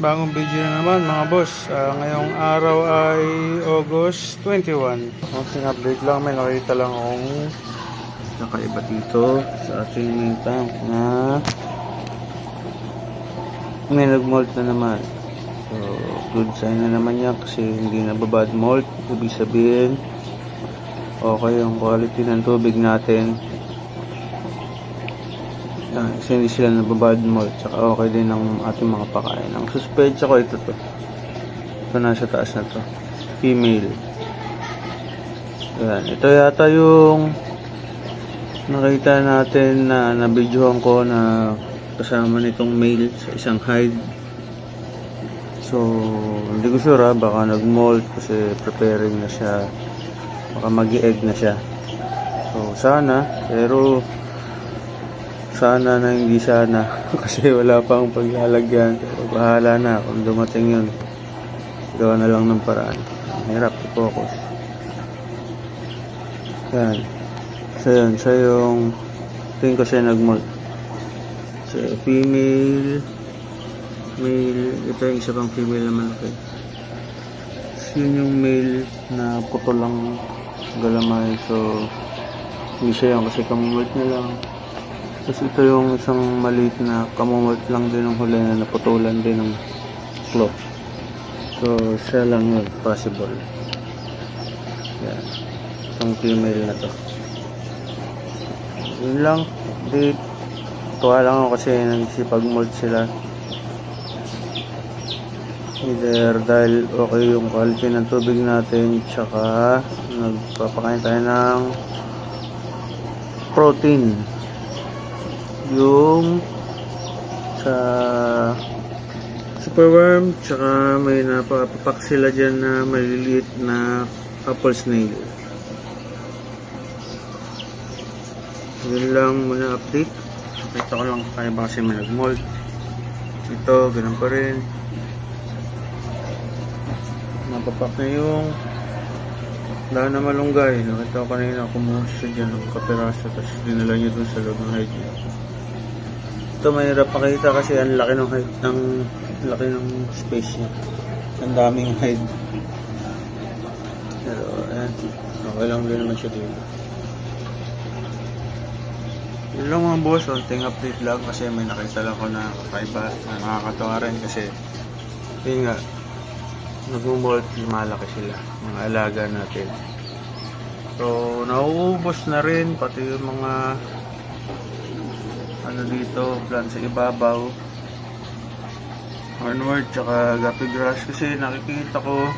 bagong video na naman mga boss. Ngayong araw ay August 21. Konting update lang, may nakita lang akong nakaiba dito sa ating tank na may nag-molt na naman. So good sign na naman yan kasi hindi na babad molt. Ibig sabihin okay yung quality ng tubig natin. Kasi hindi sila nababad molt, tsaka okay din ang ating mga pakain. Ang suspecha ko ito nasa taas na to, female. Yan, ito yata yung nakita natin na nabidyohan ko na kasama nitong male sa isang hide. So hindi ko sure baka nag-molt kasi preparing na siya, baka mag-egg na siya. So sana, pero sana na hindi sana kasi wala pang paglalagyan. Pero bahala na kung dumating yun, gawa na lang ng paraan. Hirap i-focus. Yan. So yun, siya yung tingin ko siya nag-molt. So female, male, ito yung isa pang female naman. Okay. So yun yung male na putol lang galamay. So hindi siya yung kasi kamumult na lang. Tapos ito yung isang maliit na kamumult lang din ng huli na naputulan din ng claw. So siya lang yun, possible. Yan. Itong female na to. Yun lang. Tuwa lang ako kasi nagsipag-molt sila. Either dahil okay yung quality ng tubig natin, tsaka nagpapakain tayo ng protein. Yung sa superworm, tsaka may napapak sila dyan na maliliit na apple snail. Yun lang muna update. Ito ko lang kaya ba kasi may nag-molt. Ito, ganun pa rin. Napapak na yung wala na malunggay. Nakita ko kanina kumuha siya dyan ng kapiraso, tapos dinala nyo dun sa loob ng hide niya. Ito mahirap pakita kasi ang laki ng height laki ng space niya. Ang daming hide. Pero ayan, okay lang din naman siya dito. Yun lang mga boss, konting update lang kasi may nakita lang ko na kakaiba na nakakatawa rin kasi yun nga, nag-molt, malaki sila, mga alaga natin. So nauubos na rin pati yung mga ano dito, plant sa ibabaw, hornwort, tsaka guppy grass kasi nakikita ko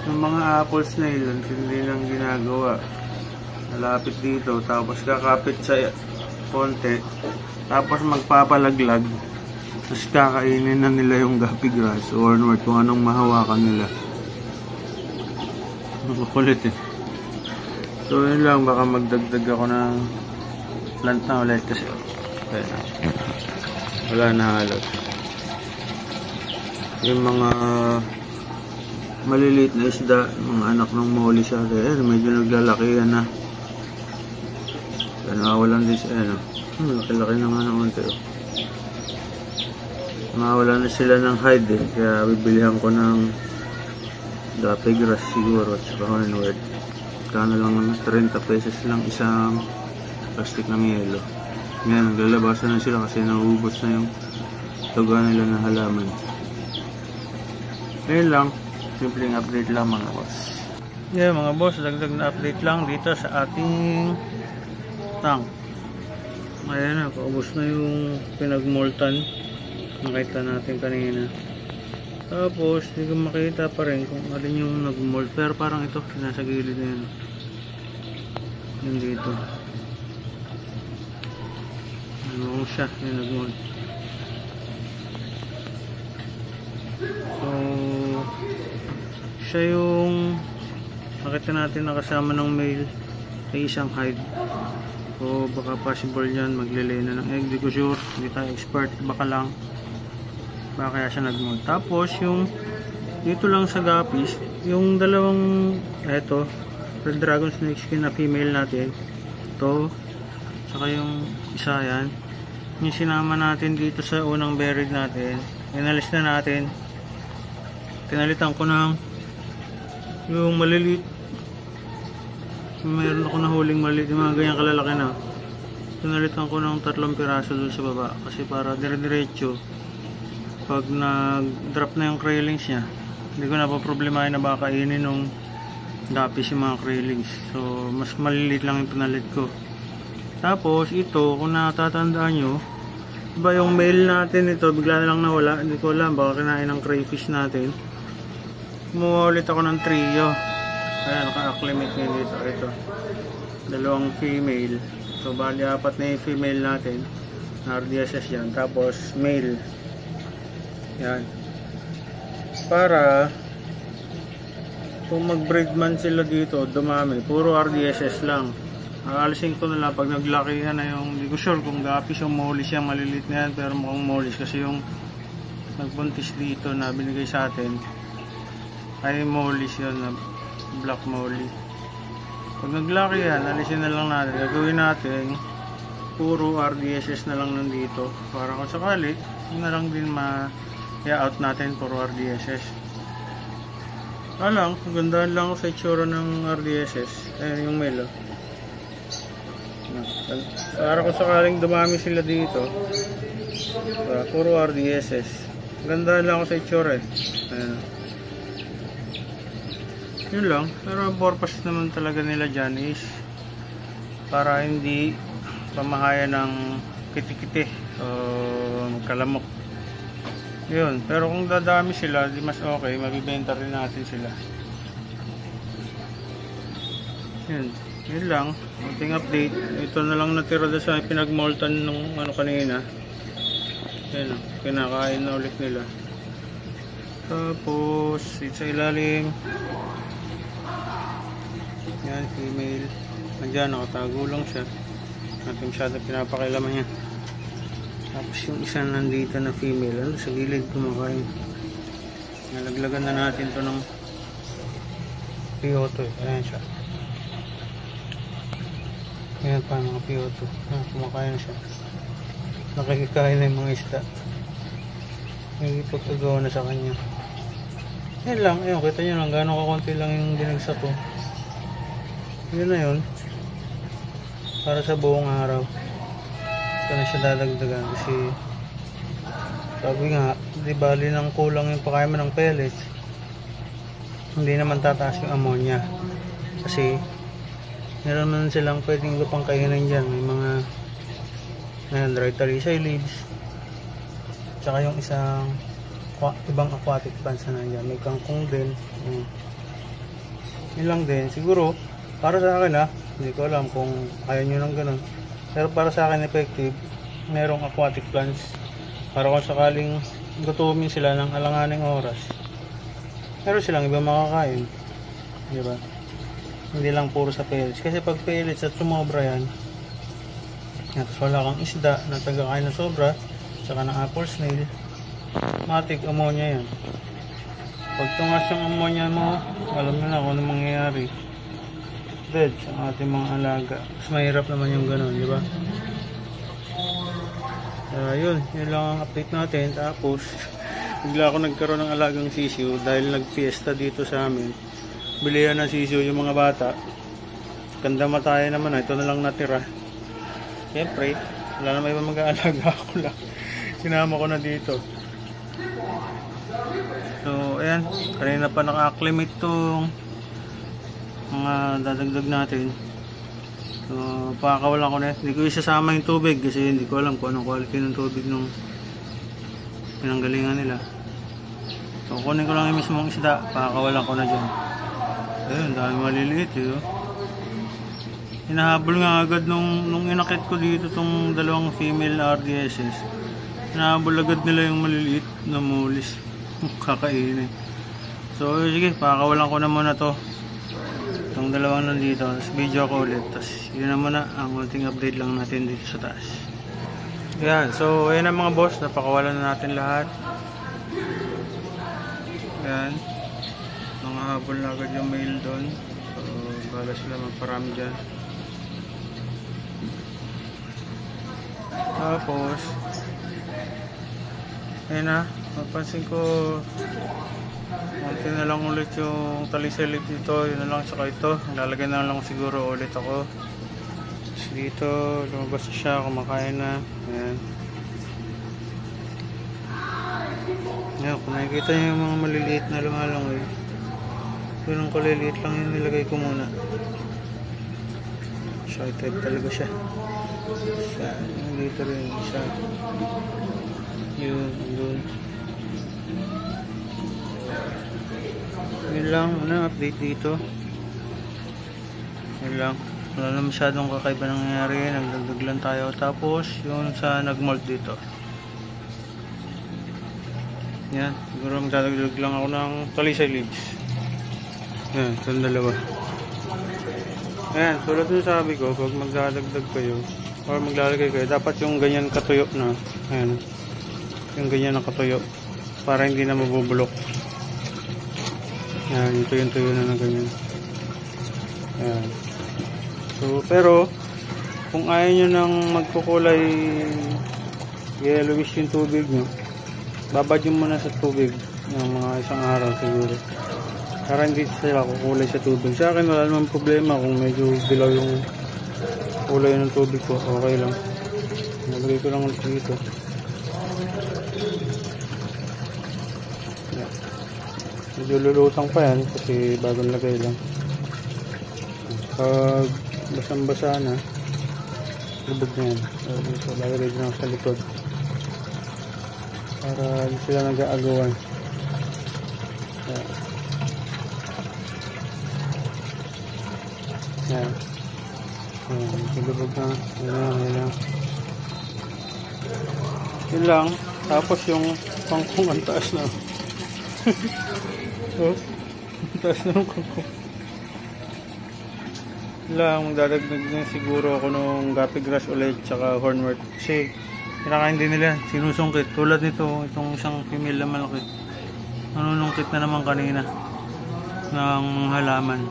yung mga apple snail, hindi nang ginagawa. Malapit dito, tapos kakapit sa konti, tapos magpapalaglag, tapos kakainin na nila yung guppy grass o hornwort kung anong mahawakan nila. Makukulit eh. So yun lang, baka magdagdag ako ng plant na ulit kasi wala na halos. Yung mga maliliit na isda, mga anak ng molly sa atin, medyo naglalakihan na. Nawawalan din siya, laki-laki na nga ng unti. Nawawalan na sila ng hide eh, kaya bibilihan ko ng guppy grass siguro at saka hornwort. Kano lang 30 pesos lang isang plastic ng yelo. Ngayon, naglalabasan na sila kasi nauubos na yung tuga nila na halaman. Ngayon lang, simpleng update lang mga boss. Yeah mga boss, dagdag na update lang dito sa ating tank. Ayan na, paubos na yung pinagmoltan. Nakita natin kanina. Tapos, hindi ko makita pa rin kung alin yung nagmolt. Pero parang ito, nasa gilid na yun. Yung dito. Ano siya, yung nagmolt. So, siya yung nakita natin nakasama ng male ay isang hide. So, baka possible yan maglilay na ng egg. Di ko sure, hindi tayo expert. Baka lang. Baka kaya siya nagmolt. Tapos, yung dito lang sa guppies, yung dalawang eto, red dragon snake skin na female natin. Ito, saka yung isa yan. Yung sinama natin dito sa unang buried natin, inalis na natin. Pinalitan ko ng yung maliliit. Meron ako nahuling maliit, yung mga ganyang kalalaki na. Pinalitan ko ng 3 piraso doon sa baba kasi para dire-diretso pag nag-drop na yung railings nya, hindi ko na pa problemahin na baka kainin nung dapis yung mga railings. So mas maliliit lang yung pinalit ko. Tapos ito, kung natatandaan nyo, diba yung mail natin ito bigla na lang nawala, hindi ko alam, baka kinain ng crayfish natin. Kumuha ulit ako ng trio. Ayan, naka-acclimate nyo dito. Ito, 2 female. So bali 4 na yung female natin na RDSS yan, tapos male yan, para kung mag-breed man sila dito dumami, puro RDSS lang. Aalisin ko na lang pag naglakihan na yung, hindi ko sure kung gapis o molis yan, malilit na yan, pero mukhang molis kasi yung nagbuntis dito na binigay sa atin ay molis yun, na black molly. Pag naglaki yan, alisin na lang natin. Gagawin natin puro RDSS na lang nandito para kung sakali yun na lang din ma-out natin puro RDSS. Alang, gandaan lang ako sa itsura ng RDSS. Ayan yung male. Para kung sakaling dumami sila dito, puro RDSS. Gandaan lang ako sa itsura eh. Ayan. Yun lang, pero ang purpose naman talaga nila dyan is para hindi pamahaya ng kiti-kiti o kalamok. Yun, pero kung dadami sila, di mas okay, mabibenta rin natin sila. Yun lang, ating update. Ito na lang natira sa pinagmoltan nung ano kanina. Yun, kinakain na ulit nila. Tapos, sa ilalim. Yan, female. Nandiyan, nakatago lang siya. Natin masyadong pinapakailaman niya. Tapos yung isa nandito na female, ano, sa gilid kumakain. Nalaglagan na natin to ng P.O.2. Ayan siya. Ayan pa mga P.O.2. Ayan, kumakain siya. Nakikikain na yung mga isda. Nagipagkagawa na sa kanya. Yan lang, ayun, kita nyo lang gano'ng kakunti lang yung binagsak ko. Yun na yun, para sa buong araw. Ito na siya dadagdagan kasi sabi nga, di bali nang kulang yung pakain mo ng pellets, hindi naman tataas yung ammonia kasi meron man silang pwedeng lupang kainin dyan. May mga dry talisay leaves, tsaka yung isang ibang aquatic plants na nandiyan, may kangkong din. Yun lang din siguro. Para sa akin hindi ko alam kung ayaw nyo ng ganun. Pero para sa akin effective, merong aquatic plants. Para kung sakaling gutumin sila ng alanganing oras, meron silang ibang makakain. Diba? Hindi lang puro sa pellets. Kasi pag pellets at sumobra yan, tapos wala kang isda na tagakain na sobra, saka ng apple snail, matik ammonia yan. Pag tungas yung ammonia mo, alam mo na kung ano mangyayari. Dead sa ating mga alaga. Mas mahirap naman yung gano'n, di ba? Yun lang ang update natin. Tapos bigla ako nagkaroon ng alagang sisiw dahil nag-fiesta dito sa amin. Bilihan ng sisiw yung mga bata. Ganda mataya naman, ito na lang natira. Siyempre, wala na may mag-aalaga, ako lang. Sinama ko na dito. So ayan, kanina pa naka-acclimate tong mga dadagdag natin. So pakakawalan ko na. Hindi ko isasama yung tubig kasi hindi ko alam kung anong quality ng tubig nung pinanggalingan nila. So kunin ko lang yung mismong isda, pakakawalan ko na dyan. Ayun, dami maliliit eh. Hinahabol nga agad nung inakit ko dito tong 2 female RDSS. Hinahabol agad nila yung maliliit na molis. Kakainin. So sige, pakakawalan ko na muna to. Itong 2 nandito, tapos video ko ulit, tapos yun naman na ang konting update lang natin dito sa taas. Yan, so ayan ang mga boss, napakawalan na natin lahat. Yan, nangahabol na agad yung mail doon, so bala sila magparami dyan. Tapos ayan na, Napansin ko konti na lang ulit yung talisay leaf dito, yun na lang, saka ito lalagay na lang siguro ulit ako. Tapos dito lumabas na siya, kumakain na. Ayan. Ayan, kung nakikita nyo yung mga maliliit na lumalangoy, yun ang kaliliit lang yung nilagay ko muna. Shy type talaga siya. Dito rin siya. Yun, doon. Yun lang, update dito. Yun lang. Wala na masyadong kakaiba nangyayari. Nagdagdag lang tayo. Tapos, yung sa nagmold dito. Yan. Siguro magdadagdag lang ako ng talisay leaves. Yan, itong dalawa. Ayan, tulad nung sabi ko, pag magdadagdag kayo, or maglalagay kayo, dapat yung ganyan katuyo na. Ayan. Yung ganyan na katuyo. Para hindi na mabubulok. Yan, ito yung tuyo na ganyan. Yan. So, pero kung ayaw nyo nang magkukulay yellowish yung tubig nyo, babad nyo muna sa tubig ng mga isang araw siguro. Para hindi sila kukulay sa tubig. Sa akin wala namang problema kung medyo dilaw yung kulay ng tubig ko. Okay lang. Nalagay ko lang ulit dito. Medyo lulutang pa yan kasi bagong lagay lang. Pag basang-basa na, lubog na yan. So lalagay din ako sa likod para hindi sila nag-aagawan. Yan. Lubog na. Yan. Yun lang. Tapos yung kangkong ang taas na. Oh, taas na ng kangkong. Lang, magdadagdag na siguro ako nung gapi grass ulit tsaka hornwort kasi kinakain din nila, sinusungkit tulad nito, itong isang female na malaki nanunungkit na naman kanina ng halaman.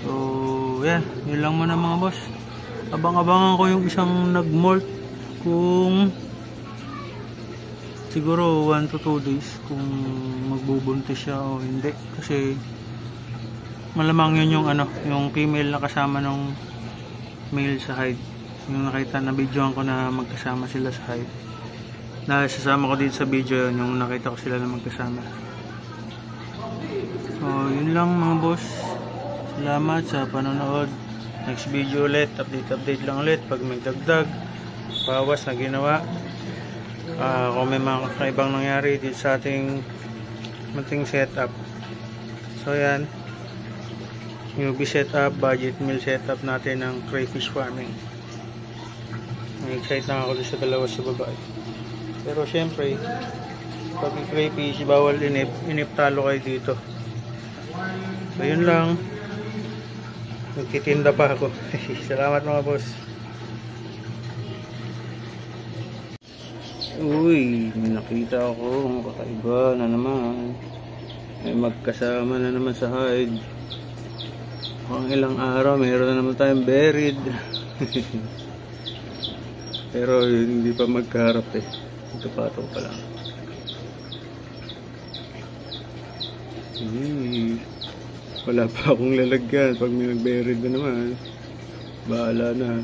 So yan, yun lang muna mga boss. Abang-abangan ko yung isang nag-molt kung siguro 1 to 2 days kung magbubuntis siya o hindi kasi malamang yun yung yung female na kasama ng male sa hide. Yung nakita na videoan ko na magkasama sila sa hide. Nasasama ko dito sa video yun, yung nakita ko sila na magkasama. So yun lang mga boss. Salamat sa panonood. Next video ulit, update lang ulit pag may dagdag bawas na ginawa. Kung may mga kakaibang nangyari dito sa ating munting setup. So yan, newbie setup, budget meal setup natin ng crayfish farming. Excited na ako sa dalawa sa babae. Pero syempre, pag crayfish, bawal inip talo kayo dito. So yun lang. Nagtitinda pa ako. Salamat mga boss. Uy, may nakita ako mga kakaiba na naman. May magkasama na naman sa hide. Ang ilang araw, mayroon na naman tayong buried. Pero hindi pa magkaharap eh. Ito pa lang. Wala pa akong lalagyan. Pag may nag-buried na naman, bahala na.